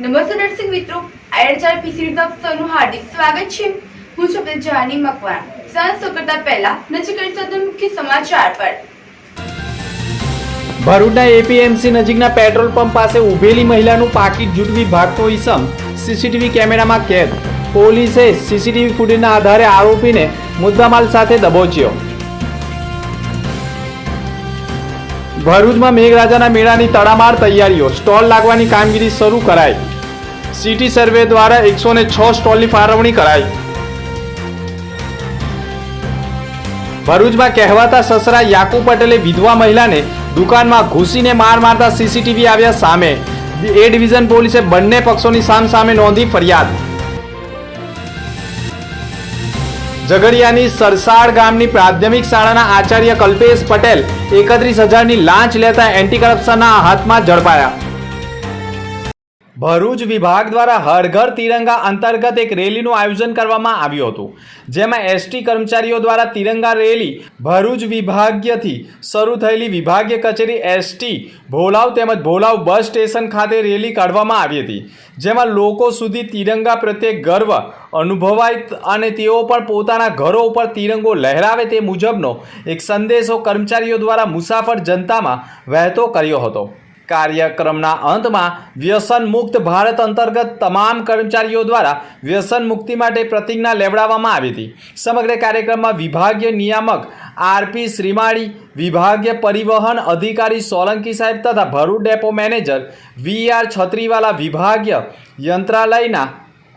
નમસ્તે દર્શક મિત્રો, આયરચાર પીસીડી તક સૌનું હાર્દિક સ્વાગત છે। હું છું જાની મકવાણા। સંસ્થો કરતા પહેલા નજર કરીશું મુખ્ય સમાચાર પર। ભરૂચના એપીએમસી નજીકના પેટ્રોલ પંપ પાસે ઊભેલી મહિલાનું પાકીટ જૂટવી ભાગતો ઈસમ સીસીટીવી કેમેરામાં કેદ। પોલીસે સીસીટીવી ફૂટેજના આધારે આરોપીને મુદ્દામાલ સાથે દબોચ્યો। ભરૂચમાં મેઘરાજાના મેળાની તડામાર તૈયારીઓ, સ્ટોલ લાગવાની કામગીરી શરૂ કરાઈ। સિટી સર્વે દ્વારા 106 સ્ટોલની ફાળવણી કરાઈ। ભરૂચમાં કહેવાતા સસરા યાકુબ પટેલે વિધવા મહિલાને દુકાનમાં ઘૂસીને માર મારતા સીસીટીવી આવ્યા સામે। એ ડિવિઝન પોલીસે બંને પક્ષોની સામસામે નોંધી ફરિયાદ। ઝઘડિયાની સરસાડ ગામની પ્રાથમિક શાળાના આચાર્ય કલ્પેશ પટેલ 31,000ની લાંચ લેતા એન્ટી કરપ્શનના હાથમાં ઝડપાયા। ભરૂચ વિભાગ દ્વારા હર ઘર તિરંગા અંતર્ગત એક રેલીનું આયોજન કરવામાં આવ્યું હતું, જેમાં એસટી કર્મચારીઓ દ્વારા તિરંગા રેલી ભરૂચ વિભાગથી શરૂ થયેલી વિભાગીય કચેરી એસટી ભોલાવ તેમજ ભોલાવ બસ સ્ટેશન ખાતે રેલી કાઢવામાં આવી હતી, જેમાં લોકો સુધી તિરંગા પ્રત્યે ગર્વ અનુભવાય અને તેઓ પણ પોતાના ઘરો ઉપર તિરંગો લહેરાવે તે મુજબનો એક સંદેશો કર્મચારીઓ દ્વારા મુસાફર જનતામાં વહેતો કર્યો હતો। કાર્યક્રમના અંતમાં વ્યસન મુક્ત ભારત અંતર્ગત તમામ કર્મચારીઓ દ્વારા વ્યસન મુક્તિ માટે પ્રતિજ્ઞા લેવડાવવામાં આવી હતી। સમગ્ર કાર્યક્રમમાં વિભાગીય નિયામક આરપી શ્રીમાળી, વિભાગીય પરિવહન અધિકારી સોલંકી સાહેબ તથા Bharuch depot manager VR Chhatriwala, વિભાગીય યંત્રાલયના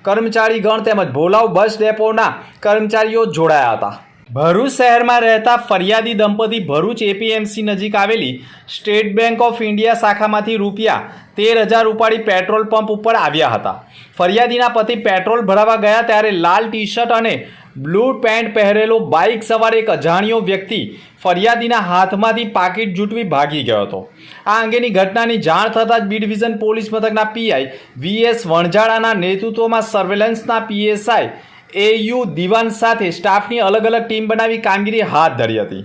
કર્મચારીગણ તેમજ ભોલાવ બસ ડેપોના કર્મચારીઓ જોડાયા હતા। ભરૂચ શહેરમાં રહેતા ફરિયાદી દંપતી ભરૂચ એપીએમસી નજીક આવેલી સ્ટેટ બેંક ઓફ ઇન્ડિયા શાખામાંથી રૂપિયા 13,000 ઉપાડી પેટ્રોલ પંપ ઉપર આવ્યા હતા। ફરિયાદીના પતિ પેટ્રોલ ભરાવા ગયા ત્યારે લાલ ટી શર્ટ અને બ્લુ પેન્ટ પહેરેલો બાઇક સવાર એક અજાણ્યો વ્યક્તિ ફરિયાદીના હાથમાંથી પાકીટ જૂટવી ભાગી ગયો હતો। આ અંગેની ઘટનાની જાણ થતાં જ બી ડિવિઝન પોલીસ મથકના પીઆઈ વીએસ વણઝાડાના નેતૃત્વમાં સર્વેલન્સના પીએસઆઈ એયુ દિવાન સાથે સ્ટાફની અલગ અલગ ટીમ બનાવી કામગીરી હાથ ધરી હતી,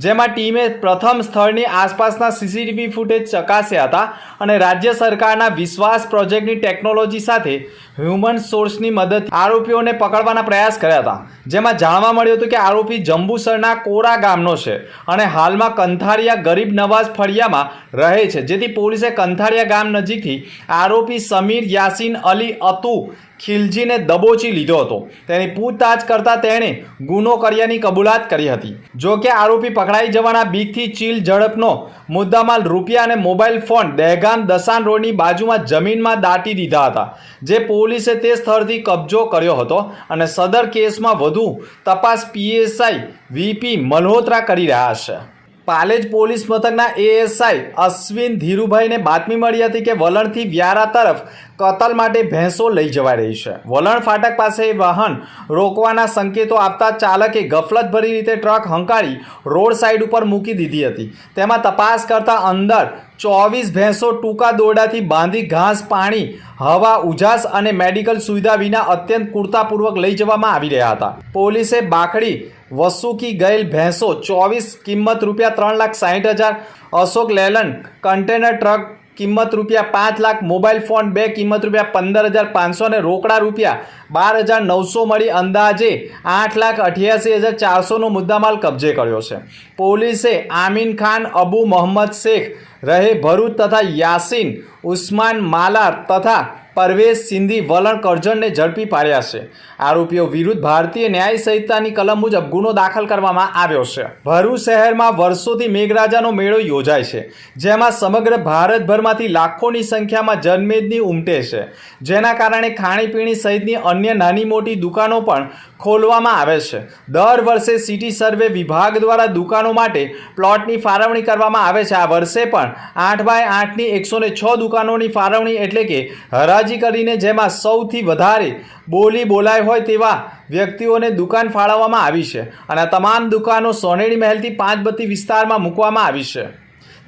જેમાં ટીમે પ્રથમ સ્થળની આસપાસના સીસીટીવી ફૂટેજ ચકાસ્યા હતા અને રાજ્ય સરકારના વિશ્વાસ પ્રોજેક્ટની ટેકનોલોજી સાથે હ્યુમન સોર્સની મદદથી આરોપીઓને પકડવાના પ્રયાસ કર્યા હતા, જેમાં જાણવા મળ્યું હતું કે આરોપી જંબુસરના કોરા ગામનો છે અને હાલમાં કંથારિયા ગરીબ નવાઝ ફળિયામાં રહે છે, જેથી પોલીસે કંથારિયા ગામ નજીકથી આરોપી સમીર યાસીન અલી અતુ ખિલજીને દબોચી લીધો હતો। તેની પૂછતાછ કરતા તેણે ગુનો કર્યાની કબૂલાત કરી હતી। જો કે આરોપી પકડાઈ જવાના બીકથી ચીલ ઝડપનો મુદ્દામાલ રૂપિયા અને મોબાઈલ ફોન દહેગામ દસાન રોડની બાજુમાં જમીનમાં દાટી દીધા હતા, જે પોલીસે તે સ્થળથી કબજો કર્યો હતો અને સદર કેસમાં વધુ તપાસ પીએસઆઈ વીપી મલ્હોત્રા કરી રહ્યા છે। પાલેજ પોલીસ મથકના એએસઆઈ અશ્વિન ધીરુભાઈને બાતમી મળી હતી કે વલણથી વ્યારા તરફ કતલ માટે ભેંસો લઈ જવાઈ રહી છે। વલણ ફાટક પાસે વાહન રોકવાના સંકેતો આપતા ચાલકે ગફલતભરી રીતે ટ્રક હંકારી રોડ સાઈડ ઉપર મૂકી દીધી હતી। તેમાં તપાસ કરતા અંદર 24 ભેંસો ટૂંકા દોરડાથી બાંધી ઘાસ, પાણી, હવા, ઉજાસ અને મેડિકલ સુવિધા વિના અત્યંત ક્રૂરતાપૂર્વક લઈ જવામાં આવી રહ્યા હતા। પોલીસે બાકડી વસૂકી ગયેલ ભેંસો 24 કિંમત રૂપિયા 3,60,000, અશોક લેલન કન્ટેનર ટ્રક કિંમત રૂપિયા 5 લાખ, મોબાઈલ ફોન 2 કિંમત રૂપિયા 15,500 અને રોકડા રૂપિયા 12,900 મળી અંદાજે 8,88,400નો મુદ્દામાલ કબજે કર્યો છે। પોલીસે આમીન ખાન અબુ મોહમ્મદ શેખ રહે ભરૂચ તથા યાસીન ઉસ્માન માલાર તથા પરવેશ સિંધી વલણ કરજણને ઝડપી પાડ્યા છે। આરોપીઓ વિરુદ્ધ ભારતીય ન્યાય સંહિતાની કલમ મુજબ ગુનો દાખલ કરવામાં આવ્યો છે। ભરૂચ શહેરમાં વર્ષોથી મેઘરાજાનો મેળો યોજાય છે, જેમાં સમગ્ર ભારતભરમાંથી લાખોની સંખ્યામાં જનમેદની ઉમટે છે, જેના કારણે ખાણીપીણી સહિતની અન્ય નાની મોટી દુકાનો પણ ખોલવામાં આવે છે। દર વર્ષે સિટી સર્વે વિભાગ દ્વારા દુકાનો માટે પ્લોટની ફાળવણી કરવામાં આવે છે। આ વર્ષે પણ 8x8ની 106 દુકાનોની ફાળવણી એટલે કે હરાજી કરીને જેમાં સૌથી વધારે બોલી બોલાય હોય તેવા વ્યક્તિઓને દુકાન ફાળવવામાં આવી છે અને આ તમામ દુકાનો સોનેરી મહેલથી પાંચબત્તી વિસ્તારમાં મૂકવામાં આવી છે।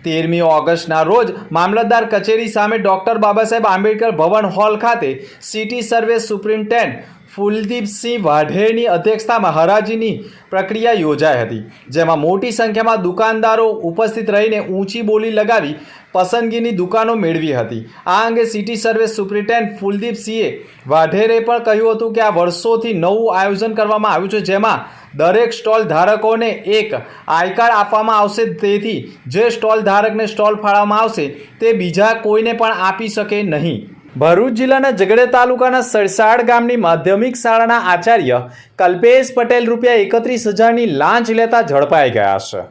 13મી ઓગસ્ટના રોજ મામલતદાર કચેરી સામે ડૉક્ટર બાબા સાહેબ આંબેડકર ભવન હોલ ખાતે સિટી સર્વે સુપ્રિન્ટેન્ડન્ટ ફૂલદીપસિંહ વાઢેરની અધ્યક્ષતામાં હરાજીની પ્રક્રિયા યોજાઈ હતી, જેમાં મોટી સંખ્યામાં દુકાનદારો ઉપસ્થિત રહીને ઊંચી બોલી લગાવી પસંદગીની દુકાનો મેળવી હતી. આ અંગે સિટી સર્વિસ સુપ્રિન્ટેન્ડન્ટ ફૂલદીપસિંહ વાઢેરે પણ કહ્યું હતું કે આ વર્ષોથી નવું આયોજન કરવામાં આવ્યું છે, જેમાં દરેક સ્ટોલ ધારકોને એક આઈ કાર્ડ આપવામાં આવશે, તેથી જે સ્ટોલ ધારકને સ્ટોલ ફાળવવામાં આવશે તે બીજા કોઈને પણ આપી શકે નહીં. ભરૂચ જિલ્લાના ઝઘડિયા તાલુકાના સરસાડ ગામની માધ્યમિક શાળાના આચાર્ય કલ્પેશ પટેલ ₹31,000ની લાંચ લેતા ઝડપાઈ ગયા છે.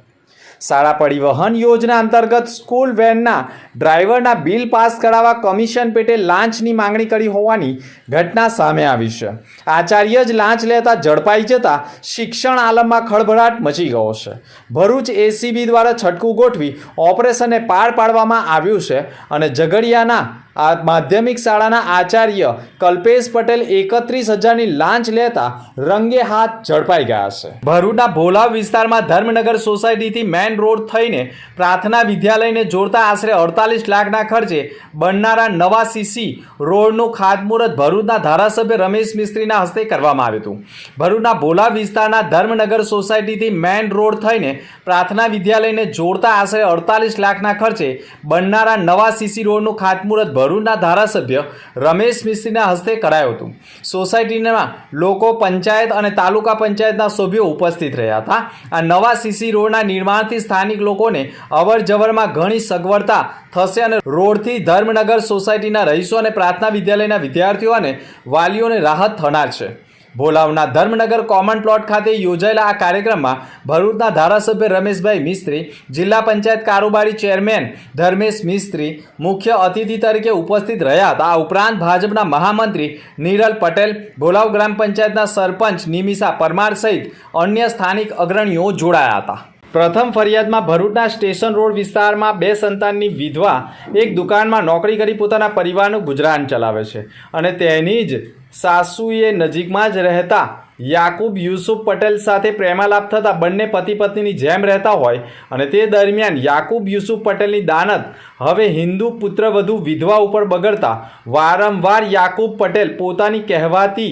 શાળા પરિવહન યોજના અંતર્ગત સ્કૂલ વેનના ડ્રાઈવરના બિલ પાસ કરાવવા કમિશન પેટે લાંચની માંગણી કરી હોવાની ઘટના સામે આવી છે. આચાર્ય જ લાંચ લેતા ઝડપાઈ જતા શિક્ષણ આલમમાં ખળભળાટ મચી ગયો છે. ભરૂચ એસીબી દ્વારા છટકું ગોઠવી ઓપરેશનને પાર પાડવામાં આવ્યું છે અને ઝઘડિયાના આ માધ્યમિક શાળાના આચાર્ય કલ્પેશ પટેલ 31,000ની લાંચ લેતા રંગે હાથ ઝડપાઈ ગયા છે. ભરૂચના ભોલાવ વિસ્તારમાં ધર્મનગર સોસાયટીથી મેન રોડ થઈને પ્રાર્થના વિદ્યાલયને જોડતા આશરે 48 લાખના ખર્ચે બનનારા નવા સીસી રોડનું ખાતમુહૂર્ત ભરૂચના ધારાસભ્ય રમેશ મિસ્ત્રીના હસ્તે કરવામાં આવ્યું હતું. ભરૂચના ભોલાવ વિસ્તારના ધર્મનગર સોસાયટીથી મેન રોડ થઈને પ્રાર્થના વિદ્યાલયને જોડતા આશરે 48 લાખના ખર્ચે બનનારા નવા સીસી રોડનું ખાતમુહૂર્ત ભરૂચના ધારાસભ્ય રમેશ મિસ્ત્રીના હસ્તે કરાયું હતું. સોસાયટીના લોકો, પંચાયત અને તાલુકા પંચાયતના સભ્યો ઉપસ્થિત રહ્યા હતા. આ નવા સીસી રોડના નિર્માણથી સ્થાનિક લોકોને અવર જવરમાં ઘણી સગવડતા થશે અને રોડથી ધર્મનગર સોસાયટીના રહીશો અને પ્રાર્થના વિદ્યાલયના વિદ્યાર્થીઓ અને વાલીઓને રાહત થનાર છે. ભોલાવના ધર્મનગર કોમન પ્લોટ ખાતે યોજાયેલા આ કાર્યક્રમમાં ભરૂચના ધારાસભ્ય રમેશભાઈ મિસ્ત્રી, જિલ્લા પંચાયત કારોબારી ચેરમેન ધર્મેશ મિસ્ત્રી મુખ્ય અતિથિ તરીકે ઉપસ્થિત રહ્યા હતા. આ ઉપરાંત ભાજપના મહામંત્રી નિરલ પટેલ, ભોલાવ ગ્રામ પંચાયતના સરપંચ નિમિષા પરમાર સહિત અન્ય સ્થાનિક અગ્રણીઓ જોડાયા હતા. પ્રથમ ફરિયાદમાં ભરૂચના સ્ટેશન રોડ વિસ્તારમાં 2 સંતાનની વિધવા એક દુકાનમાં નોકરી કરી પોતાના પરિવારનું ગુજરાન ચલાવે છે અને તેની જ સાસુએ નજીકમાં જ રહેતા યાકુબ યુસુફ પટેલ સાથે પ્રેમાલાપ થતાં બંને પતિ પત્નીની જેમ રહેતા હોય અને તે દરમિયાન યાકુબ યુસુફ પટેલની દાનત હવે હિન્દુ પુત્રવધુ વિધવા ઉપર બગડતા વારંવાર યાકુબ પટેલ પોતાની કહેવાતી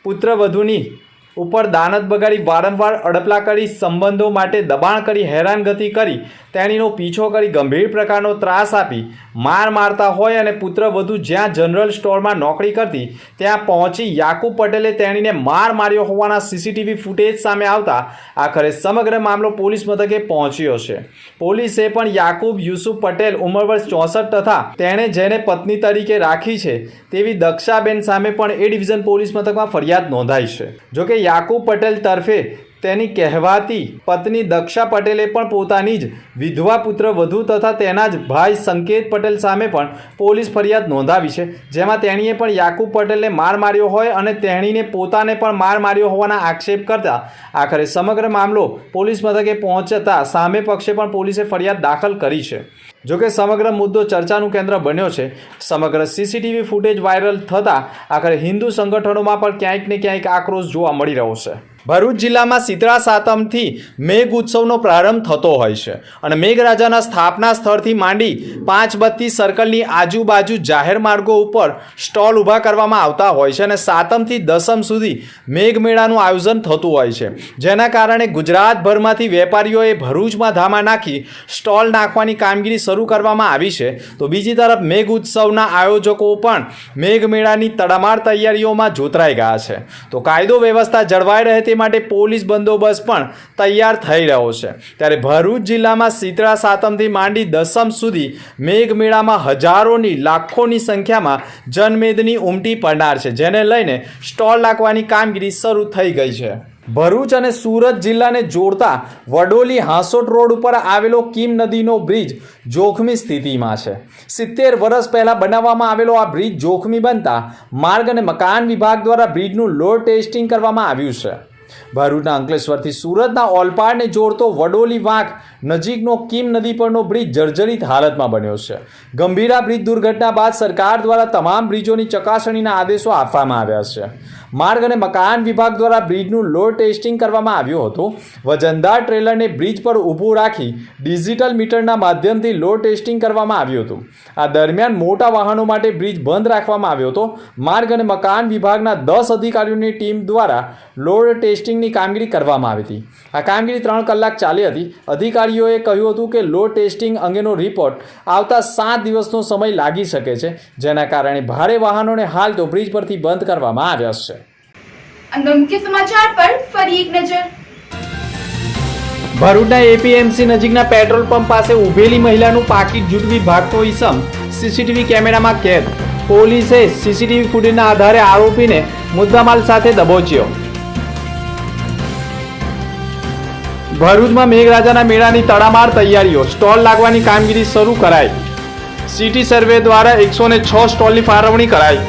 પુત્રવધુની ઉપર દાનત બગાડી વારંવાર અડપલા કરી, સંબંધો માટે દબાણ કરી, હેરાનગતિ કરી, તેણીનો પીછો કરી, ગંભીર પ્રકારનો ત્રાસ આપી મારતા હોય અને પુત્રવધુ જ્યાં જનરલ સ્ટોરમાં નોકરી કરતી ત્યાં પહોંચી યાકુબ પટેલે તેણીને માર્યો હોવાના સીસીટીવી ફૂટેજ સામે આવતા આખરે સમગ્ર મામલો પોલીસ મથકે પહોંચ્યો છે. પોલીસે પણ યાકુબ યુસુફ પટેલ ઉંમર વર્ષ 64 તથા તેણે જેને પત્ની તરીકે રાખી છે તેવી દક્ષાબેન સામે પણ એ ડિવિઝન પોલીસ મથકમાં ફરિયાદ નોંધાઈ છે. જોકે યાકુબ પટેલ તરફે તેની કહેવાતી પત્ની દક્ષા પટેલે પણ પોતાની જ વિધવા પુત્રવધુ તથા તેના જ ભાઈ સંકેત પટેલ સામે પણ પોલીસ ફરિયાદ નોંધાવી છે, જેમાં તેણીએ પણ યાકુબ પટેલને માર્યો હોય અને તેણીને પોતાને પણ માર્યો હોવાના આક્ષેપ કરતા આખરે સમગ્ર મામલો પોલીસ મથકે પહોંચતા સામે પક્ષે પણ પોલીસે ફરિયાદ દાખલ કરી છે. જોકે સમગ્ર મુદ્દો ચર્ચાનું કેન્દ્ર બન્યો છે. સમગ્ર સીસીટીવી ફૂટેજ વાયરલ થતાં આખરે હિન્દુ સંગઠનોમાં પણ ક્યાંક ને ક્યાંક આક્રોશ જોવા મળી રહ્યો છે. ભરૂચ જિલ્લામાં શીતળા સાતમથી મેઘ ઉત્સવનો પ્રારંભ થતો હોય છે અને મેઘરાજાના સ્થાપના સ્થળથી માંડી 532 સર્કલની આજુબાજુ જાહેર માર્ગો ઉપર સ્ટોલ ઊભા કરવામાં આવતા હોય છે અને સાતમથી દસમ સુધી મેઘમેળાનું આયોજન થતું હોય છે, જેના કારણે ગુજરાતભરમાંથી વેપારીઓએ ભરૂચમાં ધામા નાખી સ્ટોલ નાખવાની કામગીરી શરૂ કરવામાં આવી છે. તો બીજી તરફ મેઘ ઉત્સવના આયોજકો પણ મેઘમેળાની તડામાર તૈયારીઓમાં જોતરાઈ ગયા છે. તો કાયદો વ્યવસ્થા જળવાઈ રહે તે માટે પોલીસ બંદોબસ્ત પણ તૈયાર થઈ રહ્યો છે. ત્યારે ભરૂચ જિલ્લામાં શીતળા સાતમથી માંડી દસમ સુધી મેઘમેળામાં હજારોની લાખોની સંખ્યામાં જનમેદની ઉમટી પડનાર છે, જેને લઈને સ્ટોલ નાખવાની કામગીરી શરૂ થઈ ગઈ છે. ભરૂચ અને સુરત જિલ્લાને જોડતા વડોલી હાંસોટ રોડ ઉપર આવેલો કીમ નદીનો બ્રિજ જોખમી સ્થિતિમાં છે. 70 વર્ષ પહેલાં બનાવવામાં આવેલો આ બ્રિજ જોખમી બનતા માર્ગ અને મકાન વિભાગ દ્વારા બ્રિજનું લોડ ટેસ્ટિંગ કરવામાં આવ્યું છે. ભરૂચના અંકલેશ્વરથી સુરતના ઓલપાડને જોડતો વડોલી વાંક નજીકનો કીમ નદી પરનો બ્રિજ જર્જરિત હાલતમાં બન્યો છે. ગંભીરા બ્રિજ દુર્ઘટના બાદ સરકાર દ્વારા તમામ બ્રિજોની ચકાસણીના આદેશો આપવામાં આવ્યા છે. માર્ગ અને મકાન વિભાગ દ્વારા બ્રિજનું લોડ ટેસ્ટિંગ કરવામાં આવ્યું હતું. વજનદાર ટ્રેલરને બ્રિજ પર ઊભું રાખી ડિજિટલ મીટરના માધ્યમથી લોડ ટેસ્ટિંગ કરવામાં આવ્યું હતું. આ દરમિયાન મોટા વાહનો માટે બ્રિજ બંધ રાખવામાં આવ્યો હતો. માર્ગ અને મકાન વિભાગના 10 અધિકારીઓની ટીમ દ્વારા લોડ ટેસ્ટિંગની કામગીરી કરવામાં આવી હતી. આ કામગીરી 3 કલાક ચાલી હતી. અધિકારીઓએ કહ્યું હતું કે લોડ ટેસ્ટિંગ અંગેનો રિપોર્ટ આવતા 7 દિવસનો સમય લાગી શકે છે, જેના કારણે ભારે વાહનોને હાલ તો બ્રિજ પરથી બંધ કરવામાં આવ્યા છે. અંગે મુખ્ય સમાચાર પર ફરી એક નજર. ભરૂચના એપીએમસી નજીકના પેટ્રોલ પંપ પાસે ઊભેલી મહિલાનું પાકીટ ઝૂંટવી ભાગતો ઈસમ સીસીટીવી કેમેરામાં કેદ. પોલીસે સીસીટીવી ફૂટેજના આધારે આરોપીને મુદ્દામાલ સાથે દબોચ્યો. ભરૂચમાં મેઘરાજાના મેળાની તડામાર તૈયારીઓ. સ્ટોલ લાગવાની કામગીરી શરૂ કરાઈ. સિટી સર્વે દ્વારા 106 સ્ટોલની ફાળવણી કરાઈ.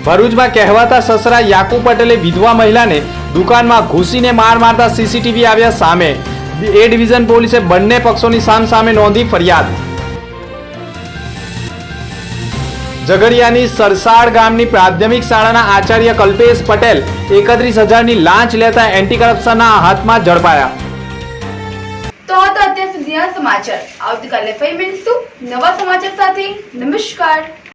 ભરૂચમાં કહેવાતા સસરા યાકુબ પટેલે વિધવા મહિલાને દુકાનમાં ઘૂસીને માર મારતા સીસીટીવી આવ્યા સામે. એ ડિવિઝન પોલીસે બંને પક્ષોની સામસામે નોંધી ફરિયાદ. ઝઘડિયાની સરસાડ ગામની પ્રાથમિક શાળાના આચાર્ય કલ્પેશ પટેલ 31,000ની લાંચ લેતા એન્ટી કરપ્શનના હાથમાં ઝડપાયા. તો અત્યાર સુધીના સમાચાર. આવતીકાલે ફરી મળીશું નવા સમાચાર સાથે. નમસ્કાર.